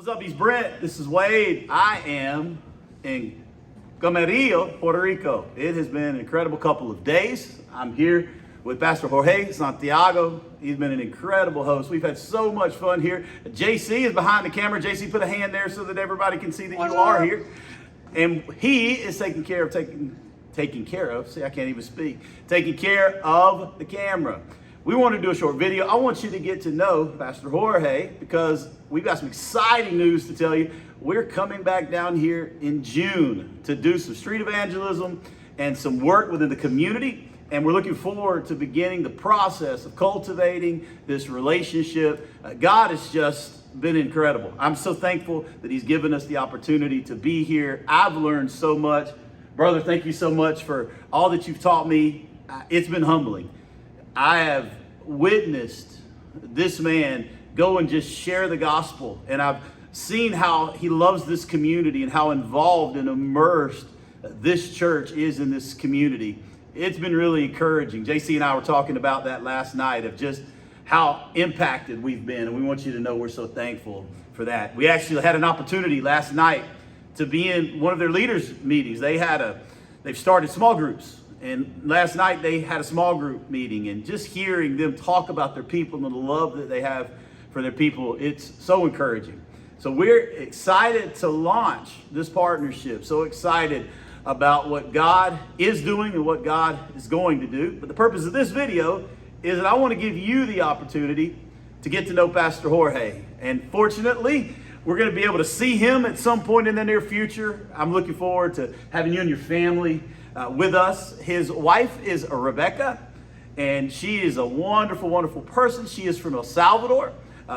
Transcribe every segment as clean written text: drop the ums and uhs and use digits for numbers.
What's up? He's Brent. This is Wade. I am in Comerio, Puerto Rico. It has been an incredible couple of days. I'm here with Pastor Jorge Santiago. He's been an incredible host. We've had so much fun here. JC is behind the camera. JC, put a hand there so that everybody can see that you are here. And he is taking care of taking care of the camera. We want to do a short video. I want you to get to know Pastor Jorge because we've got some exciting news to tell you. We're coming back down here in June to do some street evangelism and some work within the community. And we're looking forward to beginning the process of cultivating this relationship. God has just been incredible. I'm so thankful that He's given us the opportunity to be here. I've learned so much. Brother, thank you so much for all that you've taught me. It's been humbling. I have witnessed this man go and just share the gospel. And I've seen how he loves this community and how involved and immersed this church is in this community. It's been really encouraging. JC and I were talking about that last night of just how impacted we've been. And we want you to know we're so thankful for that. We actually had an opportunity last night to be in one of their leaders meetings. They've started small groups. And last night they had a small group meeting, and just hearing them talk about their people and the love that they have for their people, it's so encouraging. So we're excited to launch this partnership, so excited about what God is doing and what God is going to do. But the purpose of this video is that I want to give you the opportunity to get to know Pastor Jorge. And fortunately, we're going to be able to see him at some point in the near future. I'm looking forward to having you and your family with us. His wife is Rebecca, and she is a wonderful, wonderful person. She is from El Salvador.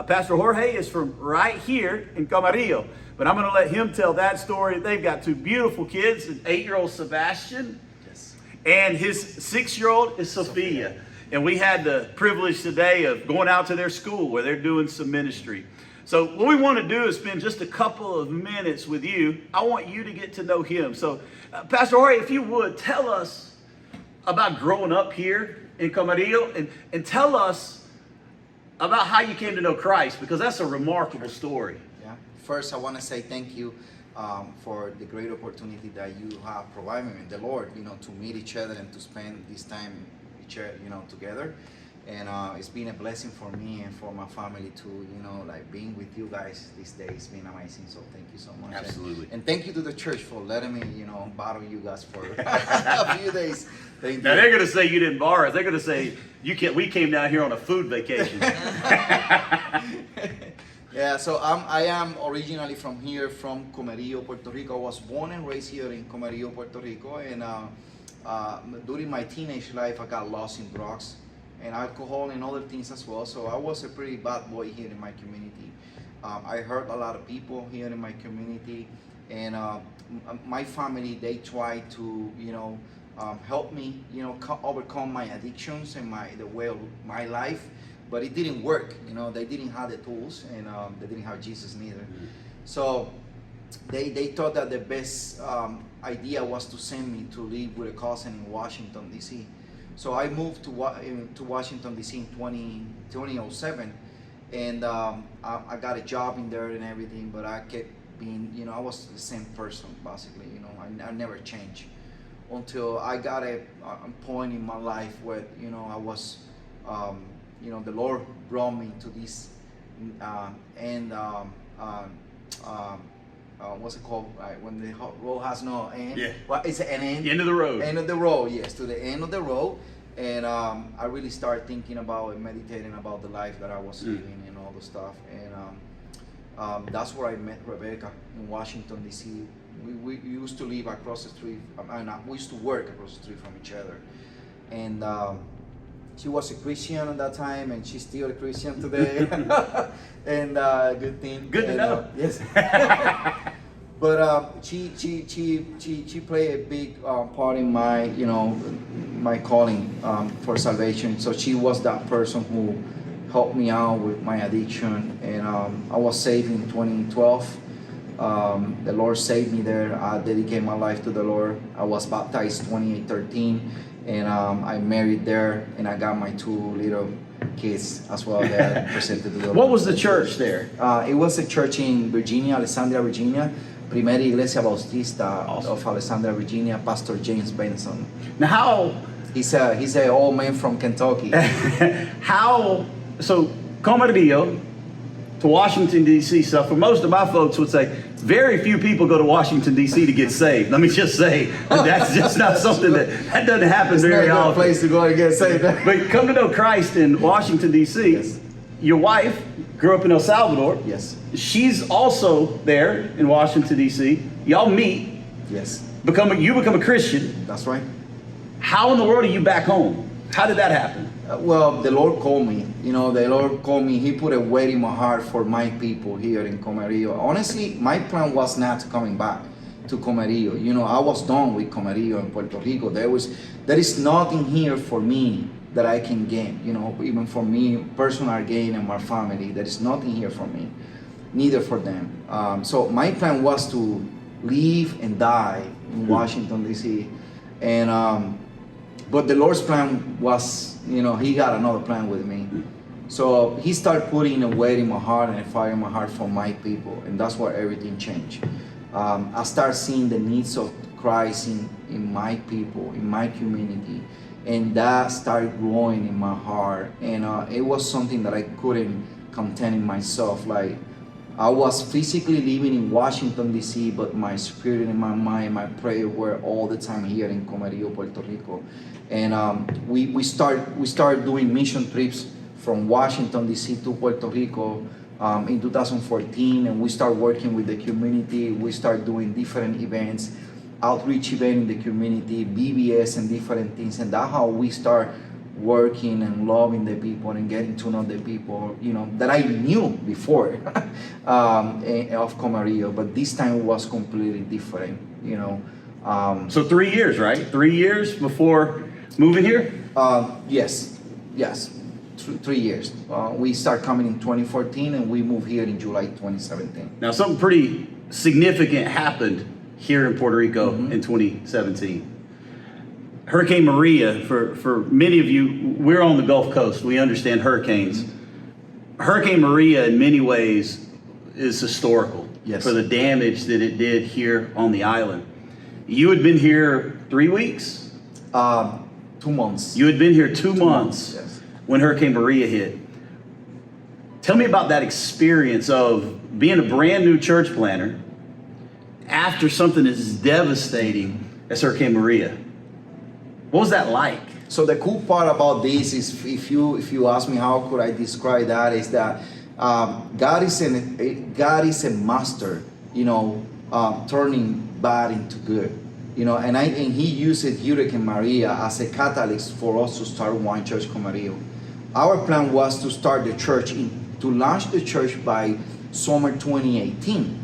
Pastor Jorge is from right here in Comerio, but I'm going to let him tell that story. They've got two beautiful kids, an 8-year-old Sebastian, yes, and his 6-year-old is Sophia. And we had the privilege today of going out to their school where they're doing some ministry. So what we want to do is spend just a couple of minutes with you. I want you to get to know him. So Pastor Jorge, if you would, tell us about growing up here in Comerio and tell us about how you came to know Christ, because that's a remarkable story. Yeah. First, I want to say thank you for the great opportunity that you have provided me, the Lord, to meet each other and to spend this time, together. And it's been a blessing for me and for my family to, being with you guys this day. It's been amazing. So thank you so much. Absolutely. And thank you to the church for letting me, borrow you guys for a few days. Thank you. Now they're going to say you didn't borrow us. They're going to say we came down here on a food vacation. Yeah, so I am originally from here, from Comerio, Puerto Rico. I was born and raised here in Comerio, Puerto Rico. And during my teenage life, I got lost in drugs and alcohol and other things as well. So I was a pretty bad boy here in my community. I hurt a lot of people here in my community, and my family, they tried to, help me, overcome my addictions and the way of my life, but it didn't work. They didn't have the tools, and they didn't have Jesus neither. Mm-hmm. So they thought that the best idea was to send me to live with a cousin in Washington, D.C. So I moved to Washington, D.C. in 2007, and I got a job in there and everything, but I kept being, I was the same person, basically. I never changed until I got a point in my life where, I was, the Lord brought me to this what's it called? When the road has no end. Yeah. What is it? An end? End of the road. End of the road. Yes, to the end of the road. And I really started thinking about and meditating about the life that I was living and all the stuff. And that's where I met Rebecca in Washington, D.C. We used to live across the street. We used to work across the street from each other. And she was a Christian at that time, and she's still a Christian today. And good thing. Good to know. Yes. But she played a big part in my my calling for salvation. So she was that person who helped me out with my addiction, and I was saved in 2012. The Lord saved me there. I dedicated my life to the Lord. I was baptized 2013, and I married there, and I got my 2 little kids as well there presented to the Lord. What was the church there? It was a church in Virginia, Alexandria, Virginia. Primera Iglesia Bautista of Alexandria, Virginia, Pastor James Benson. Now how He's a old man from Kentucky. so Comerio to Washington, D.C. So for most of my folks would say, very few people go to Washington, D.C. to get saved. Let me just say, that's just not something that doesn't happen very It's not a good often. place to go and get saved. But come to know Christ in Washington, D.C. Yes. Your wife grew up in El Salvador. Yes. She's also there in Washington, D.C. Y'all meet, Yes. you become a Christian. That's right. How in the world are you back home? How did that happen? Well, the Lord called me. You know, the Lord called me. He put a weight in my heart for my people here in Comerio. Honestly, my plan was not coming back to Comerio. You know, I was done with Comerio in Puerto Rico. There is nothing here for me that I can gain. You know, even for me, personal gain and my family. There is nothing here for me, neither for them. So my plan was to live and die in Washington D.C. And but the Lord's plan was, you know, He got another plan with me. So He started putting a weight in my heart and a fire in my heart for my people, and that's where everything changed. I started seeing the needs of Christ in my people, in my community, and that started growing in my heart. And it was something that I couldn't contain in myself. Like, I was physically living in Washington, D.C., but my spirit and my mind, my prayer were all the time here in Comerio, Puerto Rico. And we started doing mission trips from Washington, D.C. to Puerto Rico in 2014, and we started working with the community. We started doing different events, outreach event in the community, BBS and different things, and that's how we start working and loving the people and getting to know the people, you know, that I knew before of Comerio, but this time it was completely different, you know. So 3 years, right? 3 years before moving here? Yes, 3 years. We start coming in 2014 and we moved here in July 2017. Now something pretty significant happened here in Puerto Rico in 2017. Hurricane Maria, for many of you, we're on the Gulf Coast. We understand hurricanes. Hurricane Maria, in many ways, is historical for the damage that it did here on the island. You had been here 3 weeks? 2 months. You had been here 2 months yes. when Hurricane Maria hit. Tell me about that experience of being a brand new church planner after something as devastating as Hurricane Maria. What was that like? So the cool part about this is, if you ask me how could I describe that, is that God is a master, you know, turning bad into good, you know, and He used Hurricane Maria as a catalyst for us to start One Church Comerio. Our plan was to start the church to launch the church by summer 2018.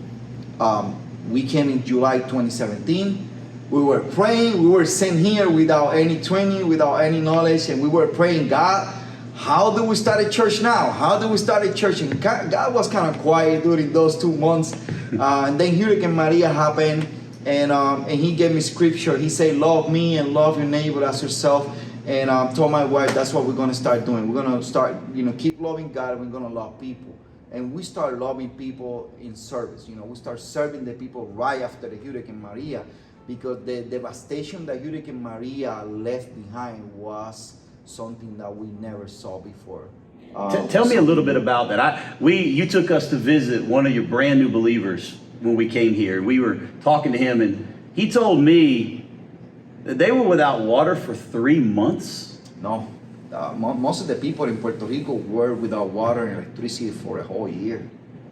We came in July 2017. We were praying, we were sent here without any training, without any knowledge, and we were praying, God, how do we start a church now? How do we start a church? And God was kind of quiet during those 2 months. And then Hurricane Maria happened, and He gave me scripture. He said, love me and love your neighbor as yourself. And I told my wife, that's what we're going to start doing. We're going to start, you know, keep loving God, and we're going to love people. And we start loving people in service. You know, we start serving the people right after the Hurricane Maria, because the devastation that Hurricane Maria left behind was something that we never saw before. Tell me a little bit about that. You took us to visit one of your brand new believers when we came here. We were talking to him, and he told me that they were without water for 3 months. No, most of the people in Puerto Rico were without water and electricity for a whole year.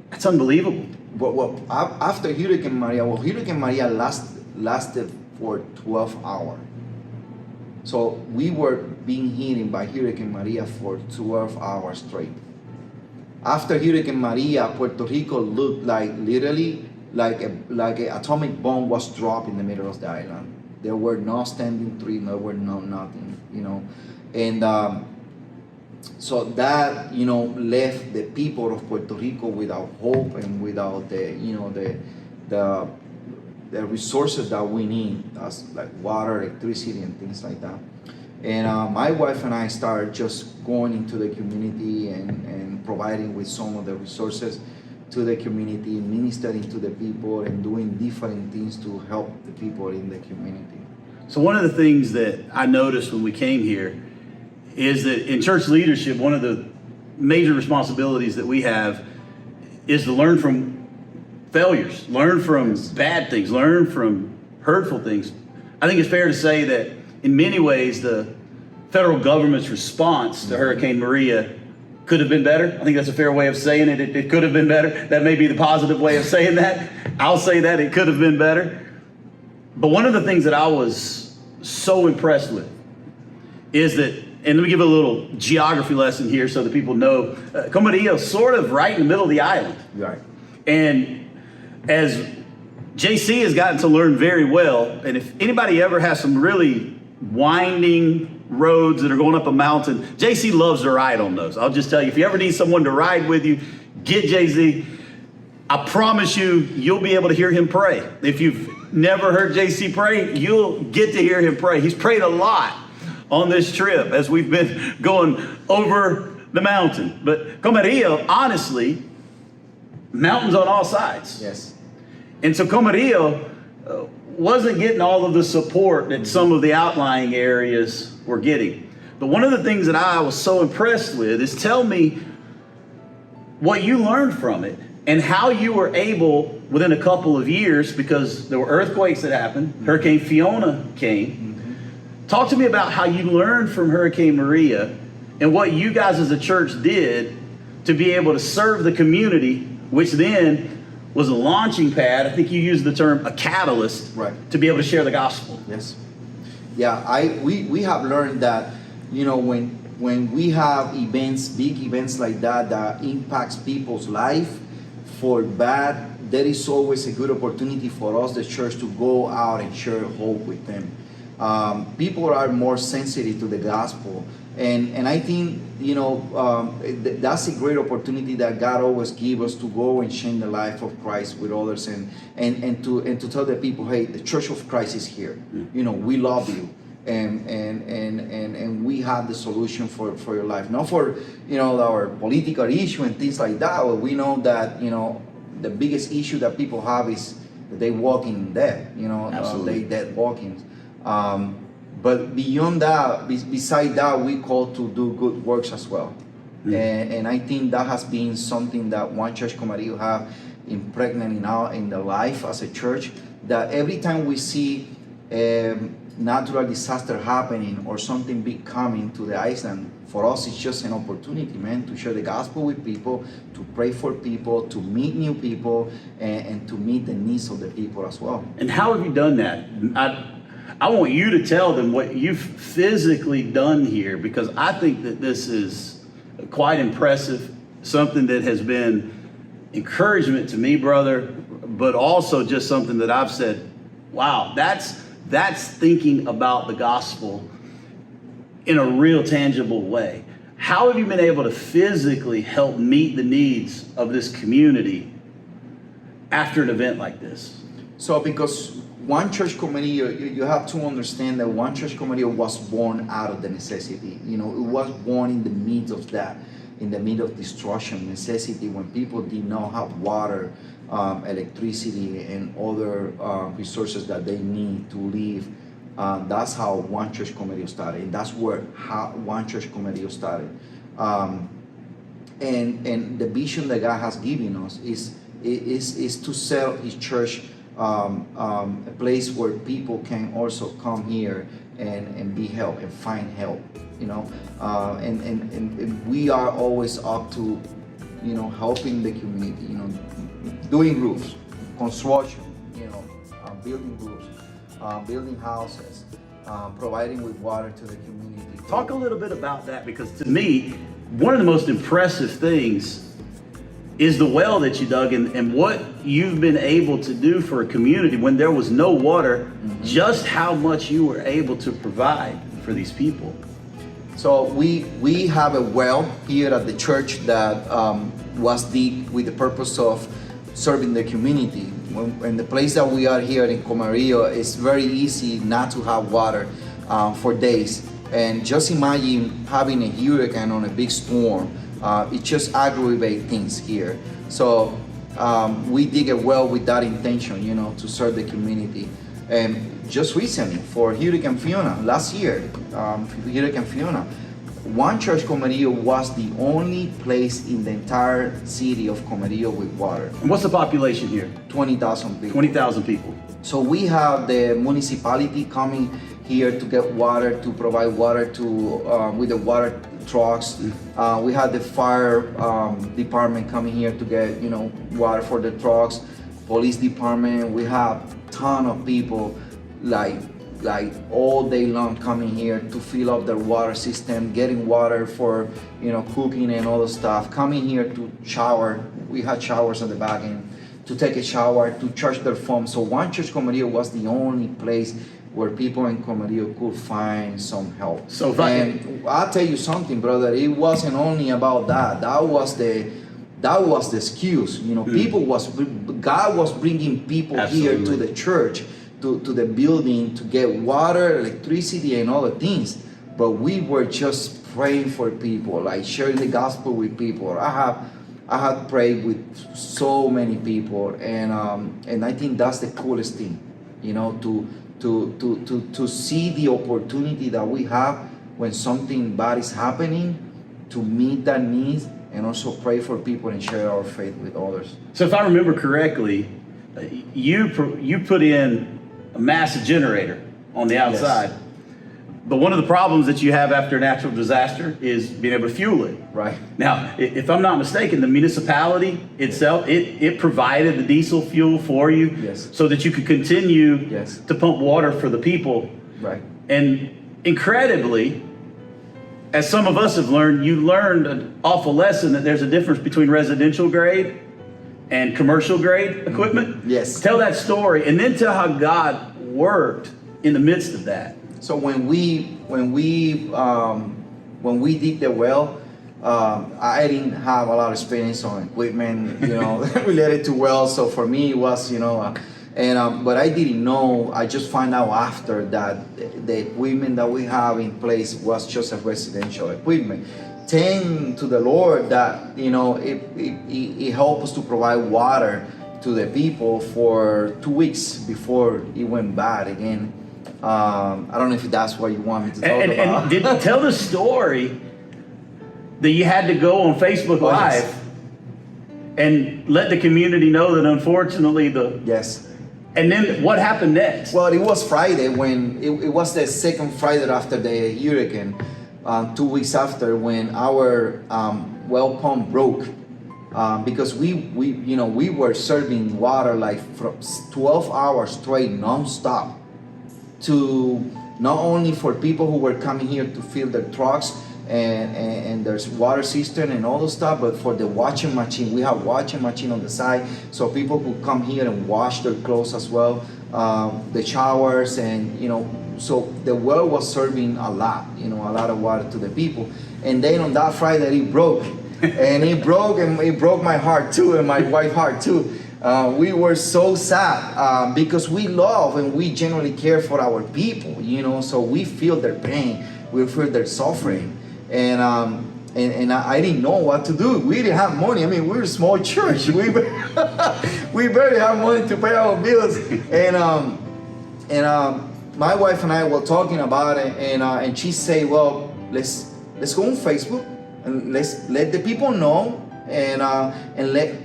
That's unbelievable. But after Hurricane Maria, Hurricane Maria lasted for 12 hours. So we were being hit by Hurricane Maria for 12 hours straight. After Hurricane Maria, Puerto Rico looked like literally like an atomic bomb was dropped in the middle of the island. There were no standing trees, there were no nothing, you know. And so that, you know, left the people of Puerto Rico without hope and without the, you know, the resources that we need, as like water, electricity, and things like that. And my wife and I started just going into the community and providing with some of the resources to the community, ministering to the people, and doing different things to help the people in the community. So one of the things that I noticed when we came here is that in church leadership, one of the major responsibilities that we have is to learn from failures, learn from bad things, learn from hurtful things. I think it's fair to say that in many ways, the federal government's response to Hurricane Maria could have been better. I think that's a fair way of saying it. It could have been better. That may be the positive way of saying that. I'll say that it could have been better. But one of the things that I was so impressed with is that, and let me give a little geography lesson here so that people know, Comerio is sort of right in the middle of the island. Right. And as JC has gotten to learn very well, and if anybody ever has some really winding roads that are going up a mountain, JC loves to ride on those. I'll just tell you, if you ever need someone to ride with you, get JC. I promise you, you'll be able to hear him pray. If you've never heard JC pray, you'll get to hear him pray. He's prayed a lot on this trip as we've been going over the mountain. But Comerio, honestly, mountains on all sides. Yes. And so Comerio wasn't getting all of the support that some of the outlying areas were getting. But one of the things that I was so impressed with is tell me what you learned from it and how you were able, within a couple of years, because there were earthquakes that happened, Hurricane Fiona came. Talk to me about how you learned from Hurricane Maria and what you guys as a church did to be able to serve the community, which then was a launching pad. I think you used the term a catalyst, right, to be able to share the gospel. Yes. Yeah, we have learned that, you know, when we have events, big events like that impacts people's life for bad, there is always a good opportunity for us, the church, to go out and share hope with them. People are more sensitive to the gospel. And I think, you know, that's a great opportunity that God always gives us to go and share the life of Christ with others and to tell the people, hey, the Church of Christ is here. You know, we love you. And we have the solution for your life. Not for, you know, our political issue and things like that. But we know that, you know, the biggest issue that people have is that they walk in death, you know, they dead walking. But beyond that, beside that, we call to do good works as well. And I think that has been something that One Church Comerio have impregnated in the life as a church, that every time we see natural disaster happening or something big coming to the island, for us it's just an opportunity, man, to share the gospel with people, to pray for people, to meet new people, and to meet the needs of the people as well. And how have you done that? I want you to tell them what you've physically done here, because I think that this is quite impressive, something that has been encouragement to me, brother, but also just something that I've said, wow, that's thinking about the gospel in a real tangible way. How have you been able to physically help meet the needs of this community after an event like this? So because One Church Comerio, you have to understand that One Church Comerio was born out of the necessity. You know, it was born in the midst of that, in the midst of destruction, necessity, when people did not have water, electricity, and other resources that they need to live. That's how One Church Comerio started. And that's how One Church Comerio started. And the vision that God has given us is to sell His church, a place where people can also come here and be helped and find help, you know, and we are always up to, you know, helping the community, you know, doing roofs, construction, you know, building roofs, building houses, providing with water to the community. Talk a little bit about that, because to me, one of the most impressive things is the well that you dug and what you've been able to do for a community when there was no water, just how much you were able to provide for these people. So we have a well here at the church that was dug with the purpose of serving the community. In the place that we are here in Comerio, it's very easy not to have water for days. And just imagine having a hurricane on a big storm. It just aggravates things here. So we dig a well with that intention, to serve the community. And just recently, for Hurricane Fiona, last year, Hurricane Fiona, One Church Comerio was the only place in the entire city of Comerio with water. And what's the population here? 20,000 people. 20,000 people. So we have the municipality coming here to get water, to provide water to with the water trucks. We had the fire department coming here to get water for the trucks. Police department. We have ton of people like all day long coming here to fill up their water system, getting water for cooking and all the stuff. Coming here to shower. We had showers on the back end. To take a shower, to charge their phone. So One Church Comerio was the only place where people in Comerio could find some help. So I'll tell you something, brother. It wasn't only about that. That was the excuse. God was bringing people Absolutely. here to the church, to the building, to get water, electricity, and other things. But we were just praying for people, like sharing the gospel with people. I have prayed with so many people, and I think that's the coolest thing, to see the opportunity that we have when something bad is happening, to meet that needs and also pray for people and share our faith with others. So if I remember correctly, you put in a massive generator on the outside. Yes. But one of the problems that you have after a natural disaster is being able to fuel it. Right. Now, if I'm not mistaken, the municipality itself, it provided the diesel fuel for you. Yes. So that you could continue. Yes. To pump water for the people. Right. And incredibly, as some of us have learned, you learned an awful lesson that there's a difference between residential grade and commercial grade equipment. Yes. Tell that story, and then tell how God worked in the midst of that. So when we did the well, I didn't have a lot of experience on equipment, related to wells. So for me, it was, but I didn't know. I just found out after that the equipment that we have in place was just a residential equipment. Thank to the Lord that it helped us to provide water to the people for 2 weeks before it went bad again. I don't know if that's what you want me to talk about. And tell the story that you had to go on Facebook Live. Yes. And let the community know that unfortunately Yes. And then what happened next? Well, it was Friday when it was the second Friday after the hurricane, 2 weeks after, when our well pump broke. Because we were serving water like from 12 hours straight, non-stop, to not only for people who were coming here to fill their trucks and there's water cistern and all the stuff, but for the washing machine. We have washing machine on the side, so people could come here and wash their clothes as well, the showers, and so the well was serving a lot of water to the people. And then on that Friday it broke. And it broke my heart too, and my wife's heart too. We were so sad because we love and we generally care for our people, so we feel their pain, we feel their suffering, and I didn't know what to do. We didn't have money. I mean, we're a small church. We barely have money to pay our bills, and my wife and I were talking about it, and she said, "Well, let's go on Facebook and let's let the people know." And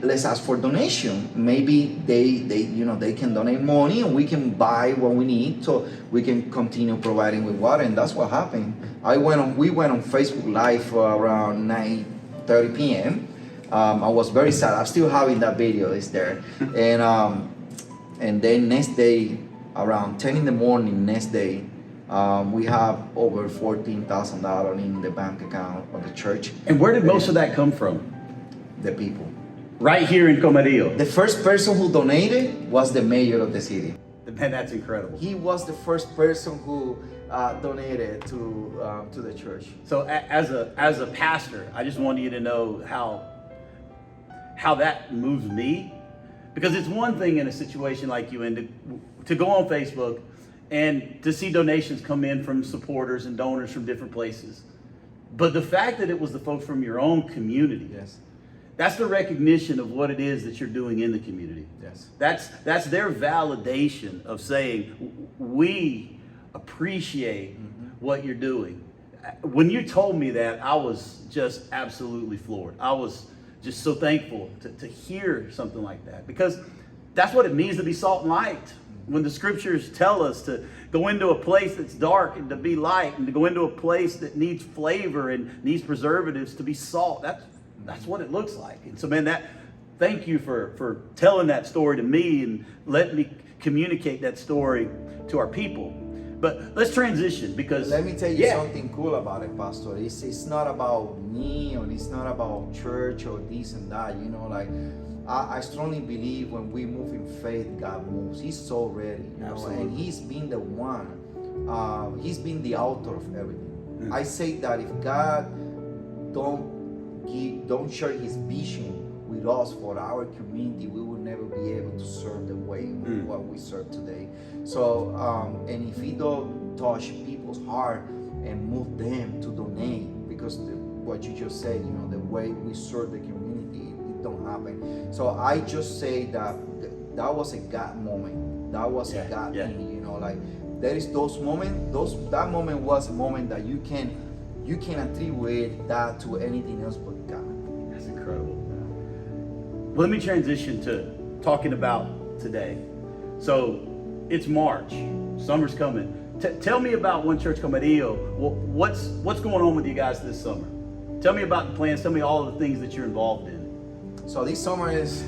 let's ask for donation. Maybe they can donate money and we can buy what we need so we can continue providing with water. And that's what happened. We went on Facebook Live around 9:30 p.m. I was very sad. I'm still having that video. It's there. And then next day, around 10 in the morning, we have over $14,000 in the bank account of the church. And where did most of that come from? The people. Right here in Comerio. The first person who donated was the mayor of the city. Man, that's incredible. He was the first person who donated to the church. So as a pastor, I just wanted you to know how that moves me, because it's one thing in a situation like you and to go on Facebook and to see donations come in from supporters and donors from different places. But the fact that it was the folks from your own community, Yes. that's the recognition of what it is that you're doing in the community. Yes. That's their validation of saying, we appreciate what you're doing. When you told me that, I was just absolutely floored. I was just so thankful to hear something like that, because that's what it means to be salt and light. When the scriptures tell us to go into a place that's dark and to be light, and to go into a place that needs flavor and needs preservatives to be salt, that's what it looks like. And so, man, thank you for telling that story to me and letting me communicate that story to our people. But let's transition, because let me tell you something cool about it, Pastor. It's not about me, or it's not about church or this and that. You know, like I strongly believe when we move in faith, God moves. He's so ready, you know, and He's been the one. He's been the author of everything. I say that if God don't share His vision with us for our community, we will never be able to serve the way what we serve today. So, and if He don't touch people's heart and move them to donate, because what you just said, you know, the way we serve the community, it don't happen. So I just say that was a God moment. That was a God thing, you know, like there is those moments. That moment was a moment that you can attribute that to anything else but God. That's incredible. Well, let me transition to talking about today. So it's March, summer's coming. Tell me about One Church Comerio. What's going on with you guys this summer? Tell me about the plans. Tell me all of the things that you're involved in. So this summer is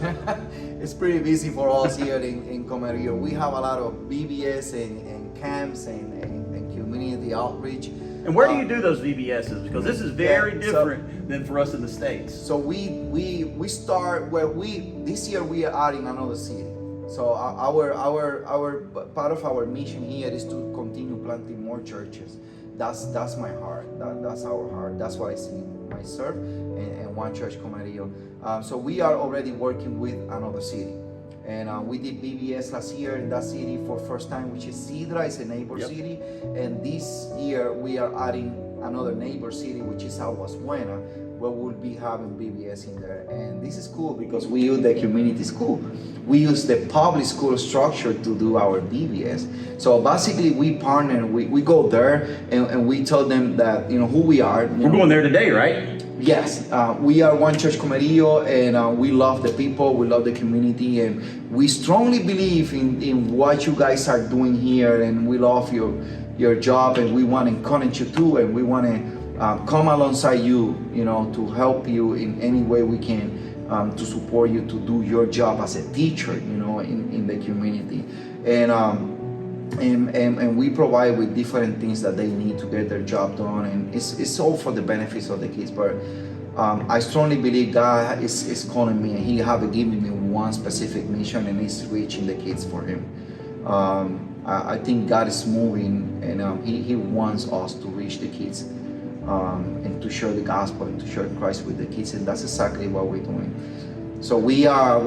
it's pretty busy for us here in Comerio. We have a lot of BBS and camps and community outreach. And where do you do those VBSs? Because this is very different than for us in the States. So we start this year we are adding another city. So our part of our mission here is to continue planting more churches. That's my heart. That's our heart. That's what I see myself and One Church Comerio. So we are already working with another city. And we did BBS last year in that city for first time, which is Sidra, it's a neighbor city. And this year we are adding another neighbor city, which is Aguas Buena, where we'll be having BBS in there. And this is cool because we use the community school. We use the public school structure to do our BBS. So basically we partner, we go there and we tell them that, you know, who we are. We're going there today, right? Yes, we are One Church Comerio, and we love the people, we love the community, and we strongly believe in what you guys are doing here, and we love your job, and we want to encourage you too, and we want to come alongside you, you know, to help you in any way we can, to support you to do your job as a teacher, you know, in the community. And we provide with different things that they need to get their job done, and it's all for the benefits of the kids. But I strongly believe God is calling me, and He have given me one specific mission, and it's reaching the kids for Him. I think God is moving, and He wants us to reach the kids, and to share the gospel and to share Christ with the kids, and that's exactly what we're doing. So we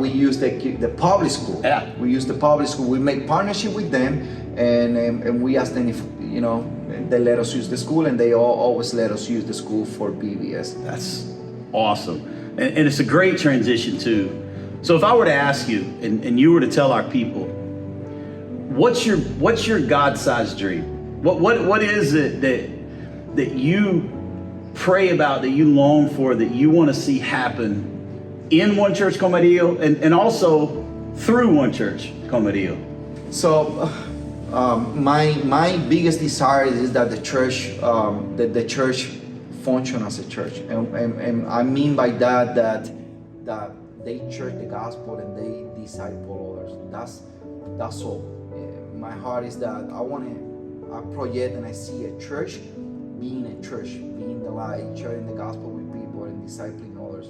use the public school. Yeah. We use the public school. We make partnership with them, and we ask them if, you know, they let us use the school, and they always let us use the school for BBS. That's awesome, and it's a great transition too. So if I were to ask you, and you were to tell our people, what's your God-sized dream? What is it that you pray about, that you long for, that you want to see happen in One Church Comerio, and also through One Church Comerio? So my biggest desire is that the church function as a church, and I mean by that they church the gospel and they disciple others. That's all. My heart is that I project and I see a church, being the light, sharing the gospel with people and discipling others.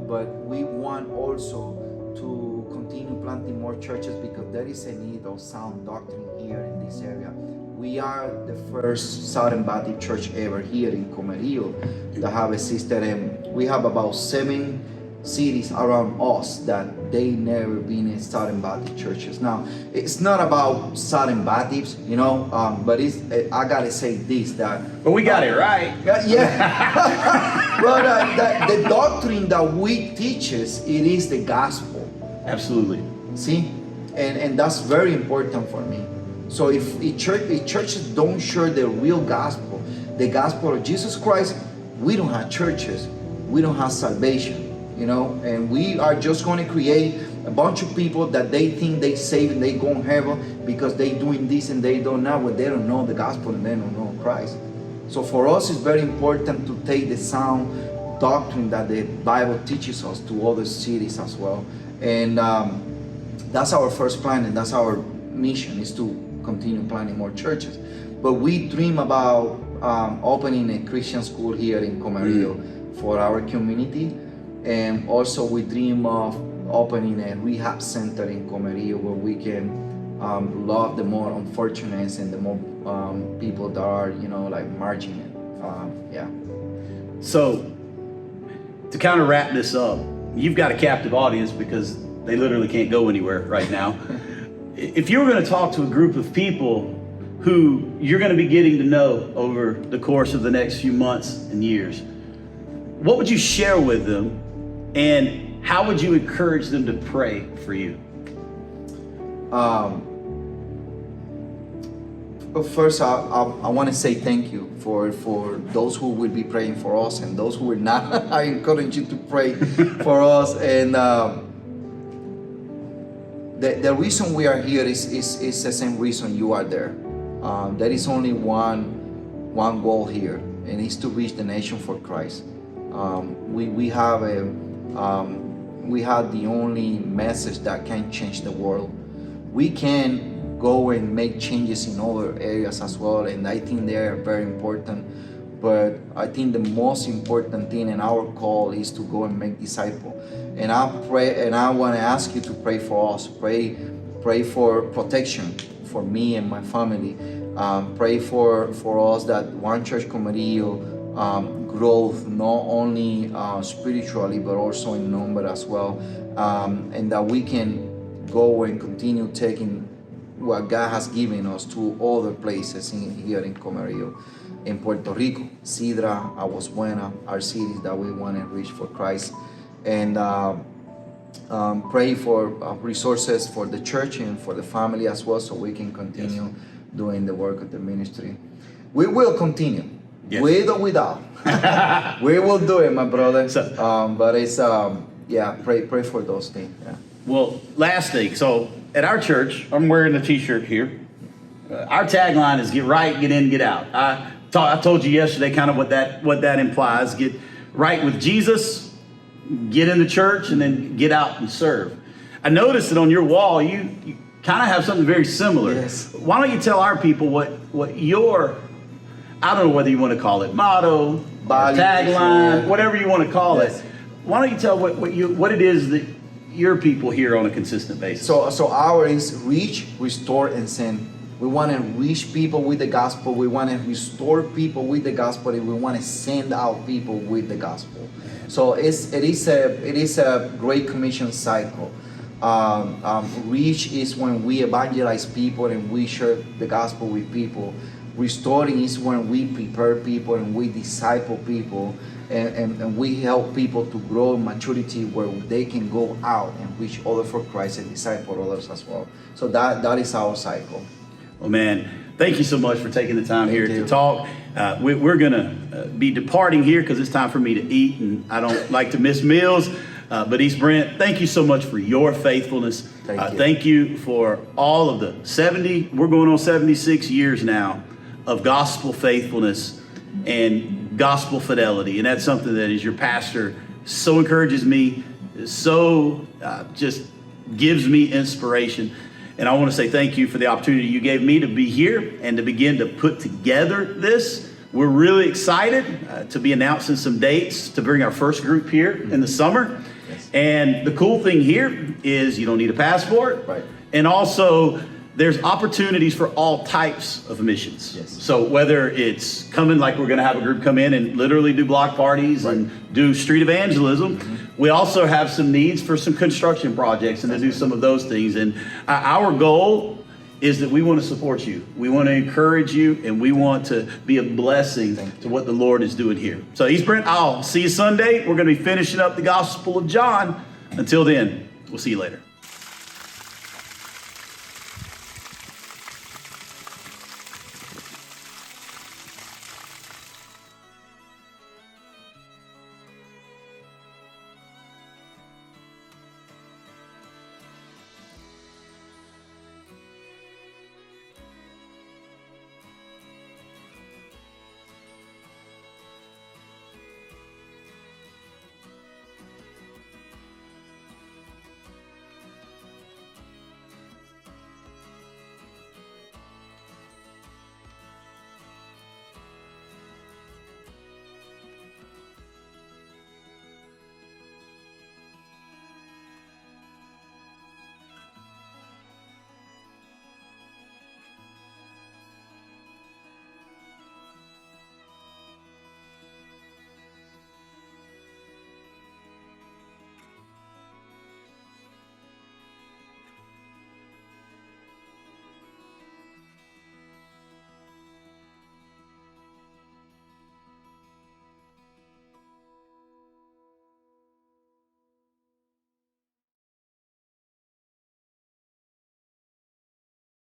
But we want also to continue planting more churches, because there is a need of sound doctrine here in this area. We are the first Southern Baptist church ever here in Comerio that have existed, and we have about 7 cities around us that they never been in Southern Baptist churches. Now, it's not about Southern Baptists, you know, but I gotta say this, that... But we got it right. Yeah. Well, the doctrine that we teaches, it is the gospel. Absolutely. See? And that's very important for me. So if churches don't share the real gospel, the gospel of Jesus Christ, we don't have churches. We don't have salvation. You know, and we are just going to create a bunch of people that they think they saved and they go to heaven because they doing this and they don't know, but they don't know the gospel and they don't know Christ. So for us, it's very important to take the sound doctrine that the Bible teaches us to other cities as well. And that's our first plan, and that's our mission, is to continue planting more churches. But we dream about opening a Christian school here in Comerio for our community. And also we dream of opening a rehab center in Comerio where we can love the more unfortunate and the more people that are, you know, like marginal. Yeah. So to kind of wrap this up, you've got a captive audience because they literally can't go anywhere right now. If you were going to talk to a group of people who you're going to be getting to know over the course of the next few months and years, what would you share with them? And how would you encourage them to pray for you? First, I want to say thank you for those who will be praying for us, and those who will not. I encourage you to pray for us. And the reason we are here is the same reason you are there. There is only one goal here, and it's to reach the nation for Christ. We have the only message that can change the world. We can go and make changes in other areas as well, and I think they are very important. But I think the most important thing in our call is to go and make disciples. And I pray, and I want to ask you to pray for us. Pray for protection for me and my family. Pray for us that One Church Comerio growth, not only spiritually but also in number as well, and that we can go and continue taking what God has given us to other places here in Comerio, in Puerto Rico, Sidra, Aguas Buenas, our cities that we want to reach for Christ. And pray for resources for the church and for the family as well, so we can continue doing the work of the ministry. We will continue. Yes. With or without, we will do it, my brother. But it's pray for those things. Yeah. Well, last thing. So at our church, I'm wearing a T-shirt here. Our tagline is "Get right, get in, get out." I told you yesterday kind of what that implies. Get right with Jesus, get in the church, and then get out and serve. I noticed that on your wall, you kind of have something very similar. Yes. Why don't you tell our people what your, I don't know whether you want to call it motto, tagline, whatever you want to call it. Why don't you tell what it is that your people hear on a consistent basis? So our is reach, restore, and send. We want to reach people with the gospel. We want to restore people with the gospel, and we want to send out people with the gospel. So it is a Great Commission cycle. Reach is when we evangelize people and we share the gospel with people. Restoring is when we prepare people and we disciple people, and we help people to grow in maturity where they can go out and reach others for Christ and disciple others as well. So that is our cycle. Well, man, thank you so much for taking the time here to talk. We're going to be departing here because it's time for me to eat, and I don't like to miss meals. But East Brent, thank you so much for your faithfulness. Thank you for all of the 70, we're going on 76 years now of gospel faithfulness and gospel fidelity. And that's something that, as your pastor, so encourages me, so just gives me inspiration. And I want to say thank you for the opportunity you gave me to be here and to begin to put together this. We're really excited to be announcing some dates to bring our first group here in the summer. Yes. And the cool thing here is you don't need a passport. Right. And also, there's opportunities for all types of missions. Yes. So whether it's coming, like we're going to have a group come in and literally do block parties and do street evangelism, we also have some needs for some construction projects and to do some of those things. And our goal is that we want to support you. We want to encourage you, and we want to be a blessing to what the Lord is doing here. So East Brent, I'll see you Sunday. We're going to be finishing up the Gospel of John. Until then, we'll see you later.